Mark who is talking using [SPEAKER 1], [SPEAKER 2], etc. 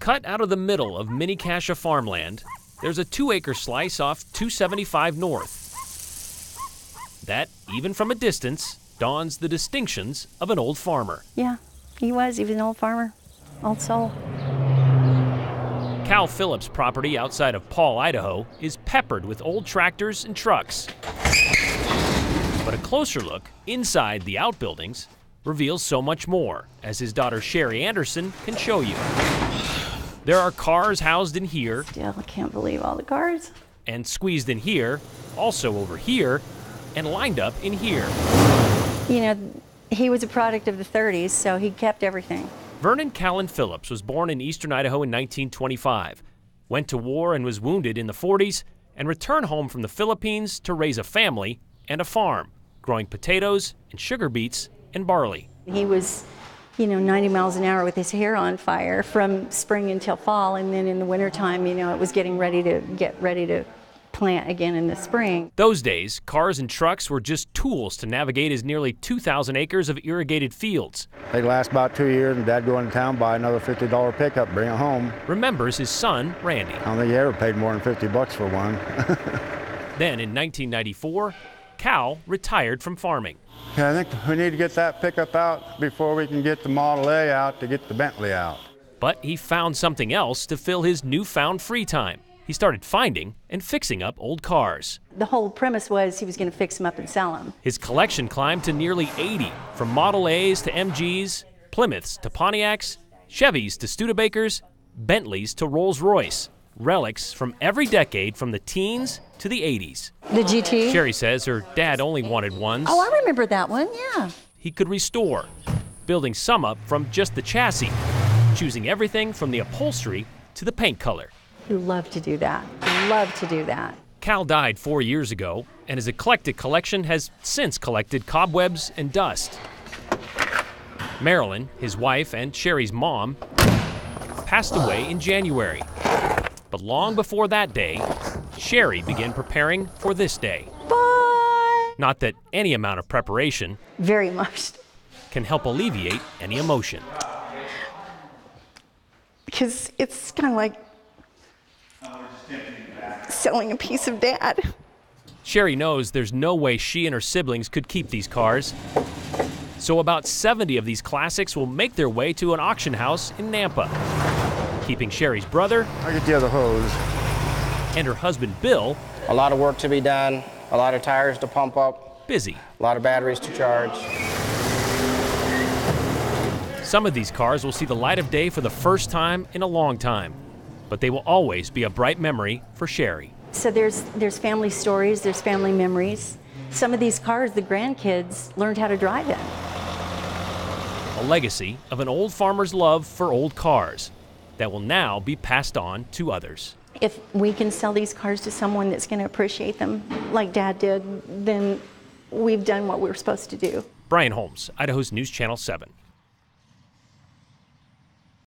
[SPEAKER 1] Cut out of the middle of Mini-Cassia farmland, there's a 2-acre slice off 275 North. That, even from a distance, dawns the distinctions of an old farmer.
[SPEAKER 2] Yeah, he was an old farmer, old soul.
[SPEAKER 1] Cal Phillips' property outside of Paul, Idaho, is peppered with old tractors and trucks. But a closer look inside the outbuildings reveals so much more, as his daughter Sherry Anderson can show you. There are cars housed in here.
[SPEAKER 2] Still, I can't believe all the cars.
[SPEAKER 1] And squeezed in here, also over here, and lined up in here.
[SPEAKER 2] You know, he was a product of the 30s, so he kept everything.
[SPEAKER 1] Vernon Callan Phillips was born in eastern Idaho in 1925, went to war and was wounded in the 40s, and returned home from the Philippines to raise a family and a farm, growing potatoes and sugar beets and barley.
[SPEAKER 2] He was, 90 miles an hour with his hair on fire from spring until fall, and then in the wintertime, it was getting ready to plant again in the spring.
[SPEAKER 1] Those days, cars and trucks were just tools to navigate his nearly 2,000 acres of irrigated fields.
[SPEAKER 3] They last about 2 years, and Dad go into town, buy another $50 pickup, bring it home.
[SPEAKER 1] Remembers his son, Randy.
[SPEAKER 3] I don't think he ever paid more than $50 for one.
[SPEAKER 1] Then in 1994, Cal retired from farming.
[SPEAKER 3] Yeah, I think we need to get that pickup out before we can get the Model A out to get the Bentley out.
[SPEAKER 1] But he found something else to fill his newfound free time. He started finding and fixing up old cars.
[SPEAKER 2] The whole premise was he was going to fix them up and sell them.
[SPEAKER 1] His collection climbed to nearly 80, from Model A's to MGs, Plymouths to Pontiacs, Chevys to Studebakers, Bentleys to Rolls-Royce. Relics from every decade from the teens to the 80s.
[SPEAKER 2] The GT?
[SPEAKER 1] Sherry says her dad only wanted ones.
[SPEAKER 2] Oh, I remember that one, yeah.
[SPEAKER 1] He could restore, building some up from just the chassis, choosing everything from the upholstery to the paint color.
[SPEAKER 2] He loved to do that. Loved to do that.
[SPEAKER 1] Cal died 4 years ago, and his eclectic collection has since collected cobwebs and dust. Marilyn, his wife and Sherry's mom, passed away in January. But long before that day, Sherry began preparing for this day.
[SPEAKER 2] Bye!
[SPEAKER 1] Not that any amount of preparation
[SPEAKER 2] very much
[SPEAKER 1] can help alleviate any emotion.
[SPEAKER 2] Because it's kind of like selling a piece of Dad.
[SPEAKER 1] Sherry knows there's no way she and her siblings could keep these cars. So about 70 of these classics will make their way to an auction house in Nampa, keeping Sherry's brother,
[SPEAKER 3] I'll get the other hose,
[SPEAKER 1] and her husband Bill,
[SPEAKER 4] a lot of work to be done, a lot of tires to pump up,
[SPEAKER 1] busy.
[SPEAKER 4] a lot of batteries to charge.
[SPEAKER 1] Some of these cars will see the light of day for the first time in a long time, but they will always be a bright memory for Sherry.
[SPEAKER 2] So there's family stories, there's family memories. Some of these cars, the grandkids learned how to drive in.
[SPEAKER 1] A legacy of an old farmer's love for old cars that will now be passed on to others.
[SPEAKER 2] If we can sell these cars to someone that's going to appreciate them like Dad did, then we've done what we were supposed to do.
[SPEAKER 1] Brian Holmes, Idaho's News Channel 7.